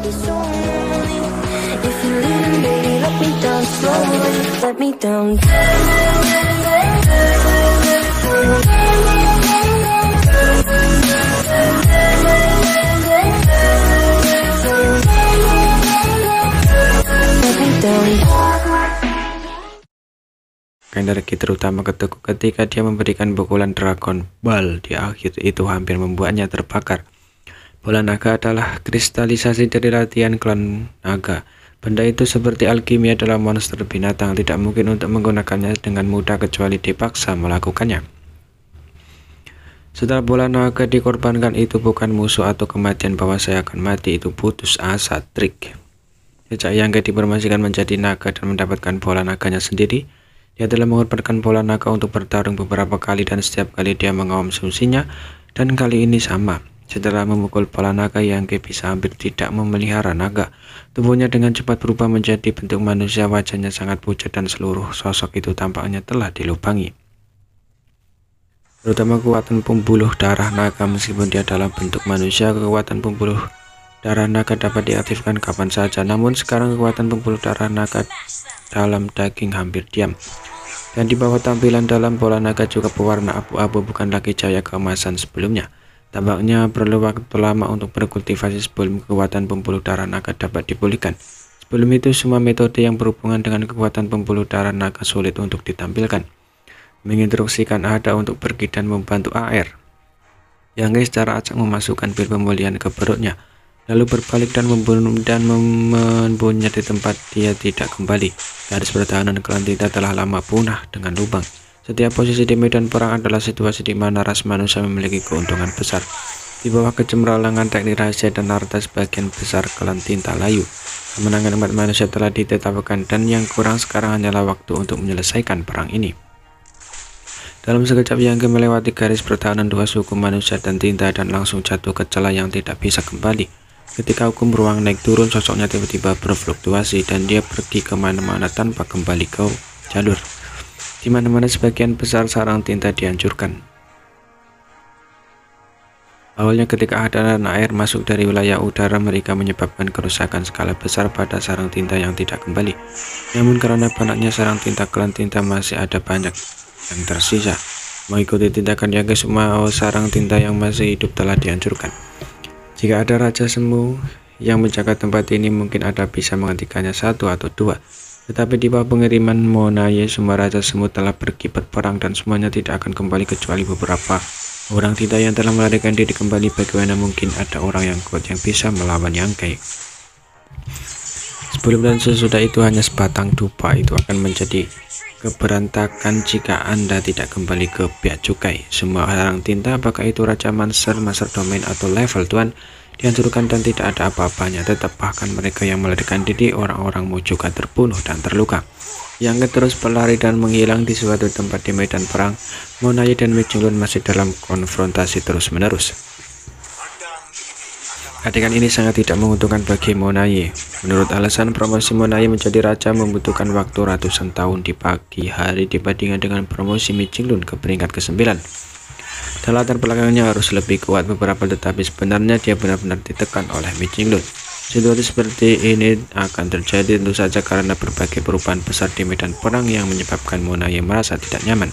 this only. If you're leaving, baby, let me down slowly. Let me down. Energi terutama ketika dia memberikan pukulan Dragon Ball di akhir itu hampir membuatnya terbakar. Bola naga adalah kristalisasi dari latihan klan naga. Benda itu seperti alkimia dalam monster binatang, tidak mungkin untuk menggunakannya dengan mudah kecuali dipaksa melakukannya. Setelah bola naga dikorbankan, itu bukan musuh atau kematian bahwa saya akan mati, itu putus asa trik. Sejak Yangke dipromosikan menjadi naga dan mendapatkan bola naganya sendiri, dia telah mengorbankan bola naga untuk bertarung beberapa kali dan setiap kali dia mengonsumsinya, dan kali ini sama. Setelah memukul bola naga, Yangke bisa hampir tidak memelihara naga. Tubuhnya dengan cepat berubah menjadi bentuk manusia, wajahnya sangat pucat dan seluruh sosok itu tampaknya telah dilubangi. Terutama kekuatan pembuluh darah naga. Meskipun dia dalam bentuk manusia, kekuatan pembuluh darah naga dapat diaktifkan kapan saja. Namun sekarang kekuatan pembuluh darah naga dalam daging hampir diam. Dan di bawah tampilan dalam bola naga juga berwarna abu-abu, bukan lagi cahaya keemasan sebelumnya. Tampaknya perlu waktu lama untuk berkultivasi sebelum kekuatan pembuluh darah naga dapat dipulihkan. Sebelum itu, semua metode yang berhubungan dengan kekuatan pembuluh darah naga sulit untuk ditampilkan. Menginstruksikan Ada untuk pergi dan membantu AR. Yangke secara acak memasukkan pil pemulihan ke perutnya, lalu berbalik dan membunyinya di tempat dia tidak kembali. Garis pertahanan klan Tinta telah lama punah dengan lubang. Setiap posisi di medan perang adalah situasi di mana ras manusia memiliki keuntungan besar. Di bawah kecemerlangan teknik rahasia dan harta sebagian besar klan Tinta layu, kemenangan umat manusia telah ditetapkan dan yang kurang sekarang hanyalah waktu untuk menyelesaikan perang ini. Dalam sekejap Yangke melewati garis pertahanan dua suku manusia dan Tinta dan langsung jatuh ke celah yang tidak bisa kembali. Ketika hukum ruang naik turun, sosoknya tiba-tiba berfluktuasi dan dia pergi kemana-mana tanpa kembali ke jalur. Di mana-mana sebagian besar sarang tinta dihancurkan. Awalnya ketika ada air masuk dari wilayah udara, mereka menyebabkan kerusakan skala besar pada sarang tinta yang tidak kembali. Namun karena banyaknya sarang tinta klan Tinta, masih ada banyak yang tersisa. Mengikuti tindakan Yangke, semua sarang tinta yang masih hidup telah dihancurkan. Jika ada Raja Semu yang menjaga tempat ini, mungkin ada bisa menghentikannya satu atau dua. Tetapi di bawah pengiriman Monaye, semua Raja Semu telah pergi berperang dan semuanya tidak akan kembali kecuali beberapa orang Tinta yang telah melarikan diri kembali. Bagaimana mungkin ada orang yang kuat yang bisa melawan Yangke? Sebelum dan sesudah itu hanya sebatang dupa. Itu akan menjadi keberantakan jika Anda tidak kembali ke Bea Cukai. Semua sarang tinta, apakah itu Raja Master Domain atau level Tuan, dihancurkan dan tidak ada apa-apanya. Tetap bahkan mereka yang melarikan diri, orang-orangmu juga terbunuh dan terluka. Yangke terus berlari dan menghilang di suatu tempat di medan perang. Monaye dan Michinglun masih dalam konfrontasi terus-menerus. Adegan ini sangat tidak menguntungkan bagi Monaye. Menurut alasan, promosi Monaye menjadi raja membutuhkan waktu ratusan tahun di pagi hari dibandingkan dengan promosi Michinglun ke peringkat ke-9. Dan latar belakangnya harus lebih kuat beberapa, tetapi sebenarnya dia benar-benar ditekan oleh Michinglun. Situasi seperti ini akan terjadi tentu saja karena berbagai perubahan besar di medan perang yang menyebabkan Monaye merasa tidak nyaman.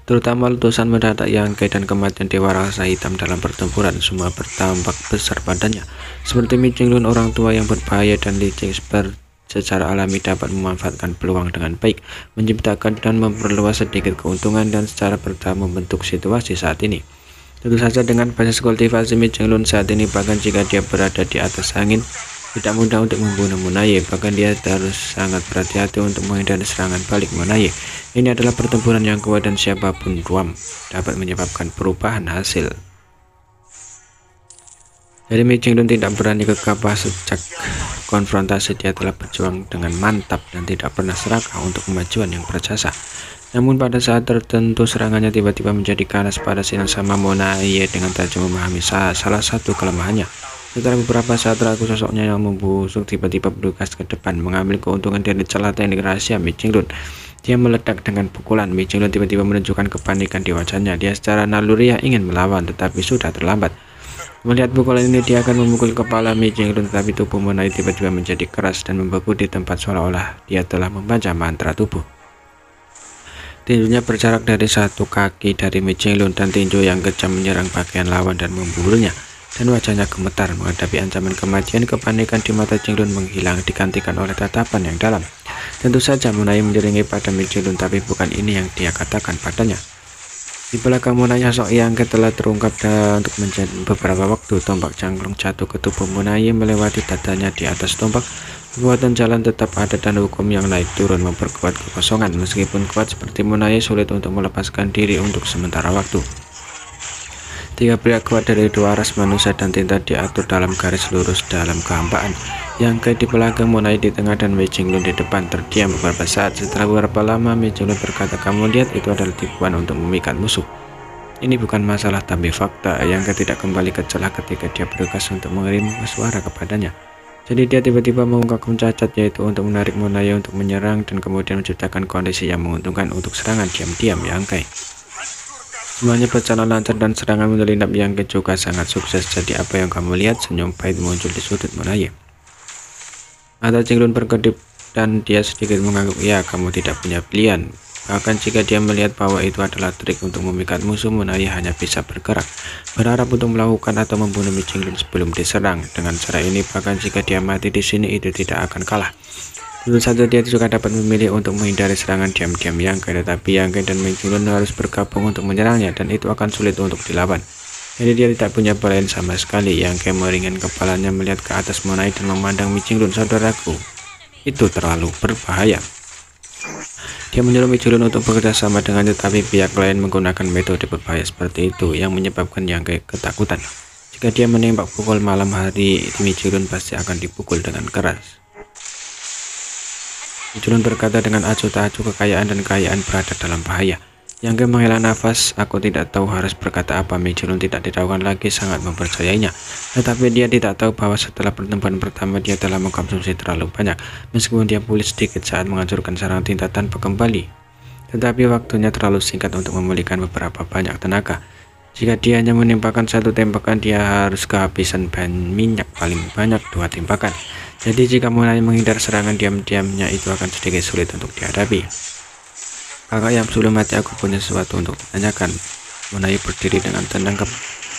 Terutama letusan mendadak Yangke dan kematian Dewa Rasa Hitam dalam pertempuran, semua berdampak besar padanya. Seperti Michinglun, orang tua yang berbahaya dan licik secara alami dapat memanfaatkan peluang dengan baik, menciptakan dan memperluas sedikit keuntungan dan secara bertahap membentuk situasi saat ini. Tentu saja dengan basis kultivasi Michinglun saat ini, bahkan jika dia berada di atas angin, tidak mudah untuk membunuh Monaye. Bahkan dia harus sangat berhati-hati untuk menghindari serangan balik Monaye. Ini adalah pertempuran yang kuat dan siapapun Ruam dapat menyebabkan perubahan hasil. Jadi Michinglun tidak berani gegabah sejak konfrontasi. Dia telah berjuang dengan mantap dan tidak pernah serakah untuk kemajuan yang berjasa. Namun pada saat tertentu serangannya tiba-tiba menjadi ganas. Pada siang sama, Monaye dengan tajam memahami salah satu kelemahannya. Setelah beberapa saat ragu, sosoknya yang membusuk tiba-tiba bergegas ke depan, mengambil keuntungan dari celah teknik rahasia Michinglun. Dia meledak dengan pukulan. Michinglun tiba-tiba menunjukkan kepanikan di wajahnya. Dia secara naluriah ingin melawan, tetapi sudah terlambat. Melihat pukulan ini, dia akan memukul kepala Mi Jenglun, tetapi tubuh Monai tiba-tiba menjadi keras dan membeku di tempat seolah-olah dia telah membaca mantra tubuh. Tinjunya berjarak dari satu kaki dari Mi Jenglun dan tinju yang kejam menyerang bagian lawan dan membunuhnya. Dan wajahnya gemetar menghadapi ancaman kematian. Kepanikan di mata Jenglun menghilang digantikan oleh tatapan yang dalam. Tentu saja Monai menjeringi pada Mi Jenglun, tapi bukan ini yang dia katakan padanya. Di belakang Monai, sosok Yang Ke telah terungkap dan untuk menjadi beberapa waktu. Tombak cangklong jatuh ke tubuh Monai melewati dadanya. Di atas tombak, kekuatan jalan tetap ada dan hukum yang naik turun memperkuat kekosongan. Meskipun kuat seperti Monai, sulit untuk melepaskan diri untuk sementara waktu. Tiga pria kuat dari dua ras manusia dan tinta diatur dalam garis lurus dalam kehampaan. Yang Ke di belakang, Monai di tengah, dan Mi Jenglun di depan terdiam beberapa saat. Setelah beberapa lama, Mi Jenglun berkata, "Kamu lihat, itu adalah tipuan untuk memikat musuh. Ini bukan masalah tapi fakta." Yang Ke tidak kembali ke celah ketika dia bergegas untuk mengirim suara kepadanya. Jadi dia tiba-tiba mengungkapkan cacat, yaitu untuk menarik Monai untuk menyerang dan kemudian menciptakan kondisi yang menguntungkan untuk serangan diam-diam Yang Ke. Semuanya berjalan lancar dan serangan menyelinap Yang Ke juga sangat sukses. "Jadi apa yang kamu lihat?" Senyum pahit muncul di sudut Monai. Mata Jenglun berkedip dan dia sedikit mengangguk. "Ya, kamu tidak punya pilihan." Bahkan jika dia melihat bahwa itu adalah trik untuk memikat musuh, Monai hanya bisa bergerak, berharap untuk melakukan atau membunuh Mi Jenglun sebelum diserang. Dengan cara ini, bahkan jika dia mati di sini, itu tidak akan kalah. Tentu saja dia juga dapat memilih untuk menghindari serangan diam-diam Yang Ke, tetapi Yang Ke dan Mi Jenglun harus bergabung untuk menyerangnya, dan itu akan sulit untuk dilawan. Jadi dia tidak punya pilihan sama sekali. Yang Ke meringin kepalanya melihat ke atas Monai dan memandang Mi Jenglun. "Saudaraku, itu terlalu berbahaya." Dia menyuruh Mi Jenglun untuk bekerja sama dengannya, tapi pihak lain menggunakan metode berbahaya seperti itu yang menyebabkan Yang Ke ketakutan. Jika dia menembak pukul malam hari, Mi Jenglun pasti akan dipukul dengan keras. Mi Jenglun berkata dengan acuh tak acuh, kekayaan dan kekayaan berada dalam bahaya. Yang Ke menghela nafas. "Aku tidak tahu harus berkata apa." Mi Jenglun tidak diragukan lagi, sangat mempercayainya. Tetapi dia tidak tahu bahwa setelah pertemuan pertama dia telah mengkonsumsi terlalu banyak. Meskipun dia pulih sedikit saat menghancurkan sarang tinta tanpa kembali, tetapi waktunya terlalu singkat untuk memulihkan beberapa banyak tenaga. Jika dia hanya menembakkan satu tembakan, dia harus kehabisan bahan minyak paling banyak 2 tembakan. Jadi jika Monai menghindar serangan diam-diamnya, itu akan sedikit sulit untuk dihadapi. "Kakak yang sebelum mati, aku punya sesuatu untuk ditanyakan." Monai berdiri dengan tenang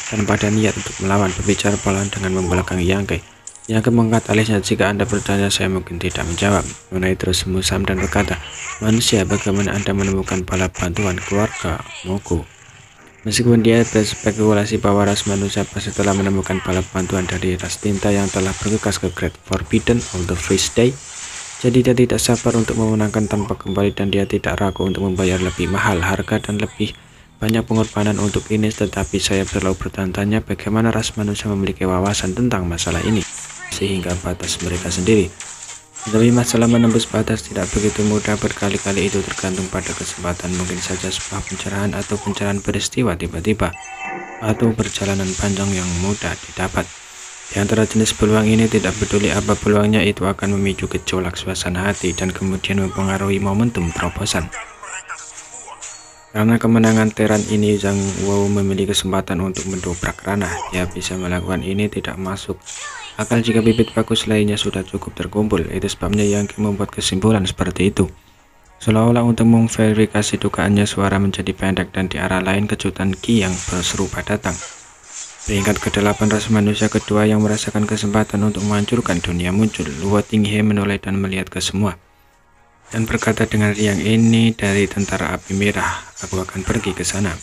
tanpa ada niat untuk melawan, berbicara pelan dengan membelakangi Yang Ke. Yang Ke mengangkat alisnya. "Jika Anda bertanya, saya mungkin tidak menjawab." Monai terus memusam dan berkata, "Manusia, bagaimana Anda menemukan bala bantuan keluarga Mogu?" Meskipun dia berspekulasi bahwa ras manusia pasti telah menemukan bala bantuan dari ras tinta yang telah bergegas ke Great Forbidden on the First Day, jadi dia tidak sabar untuk memenangkan tanpa kembali, dan dia tidak ragu untuk membayar lebih mahal harga dan lebih banyak pengorbanan untuk ini. Tetapi saya selalu bertanya, bagaimana ras manusia memiliki wawasan tentang masalah ini sehingga batas mereka sendiri. Tetapi masalah menembus batas tidak begitu mudah. Berkali-kali itu tergantung pada kesempatan. Mungkin saja sebuah pencerahan atau pencerahan peristiwa tiba-tiba, atau perjalanan panjang yang mudah didapat. Di antara jenis peluang ini, tidak peduli apa peluangnya, itu akan memicu gejolak suasana hati dan kemudian mempengaruhi momentum terobosan. Karena kemenangan Teran ini, Zhang Wu memiliki kesempatan untuk mendobrak ranah. Dia bisa melakukan ini tidak masuk akal jika bibit bagus lainnya sudah cukup terkumpul. Itu sebabnya Yang Ke membuat kesimpulan seperti itu. Seolah-olah untuk memverifikasi dugaannya, suara menjadi pendek dan di arah lain kejutan Qi yang serupa datang. Peringkat ke-8 ras manusia kedua yang merasakan kesempatan untuk menghancurkan dunia muncul. Luo Tinghe menoleh dan melihat ke semua, dan berkata dengan riang, "Ini dari tentara api merah. Aku akan pergi ke sana."